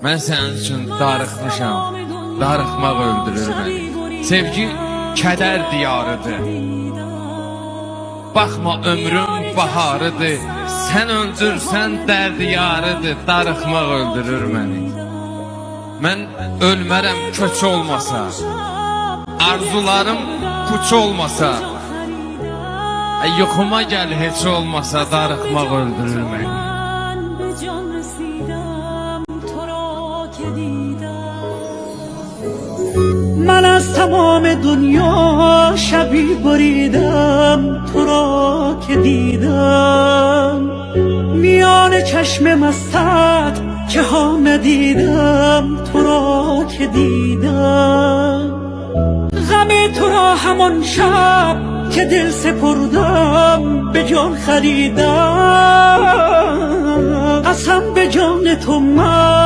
Mən sənin üçün darıxmışam, darıxmaq öldürür məni. Sevgi kədər diyarıdır. Baxma ömrüm baharıdır. Sən öldürsən dərd yarıdır. Darıxmaq öldürür məni. Mən ölmərəm köç olmasa, arzularım puç olmasa, yuxuma gəl heç olmasa, darıxmaq öldürür məni. من از تمام دنیا شبی بریدم تو را که دیدم میان چشم مستت که ها ندیدم تو را که دیدم غم تو را همان شب که دل سپردم به جان خریدم قسم به جان تو من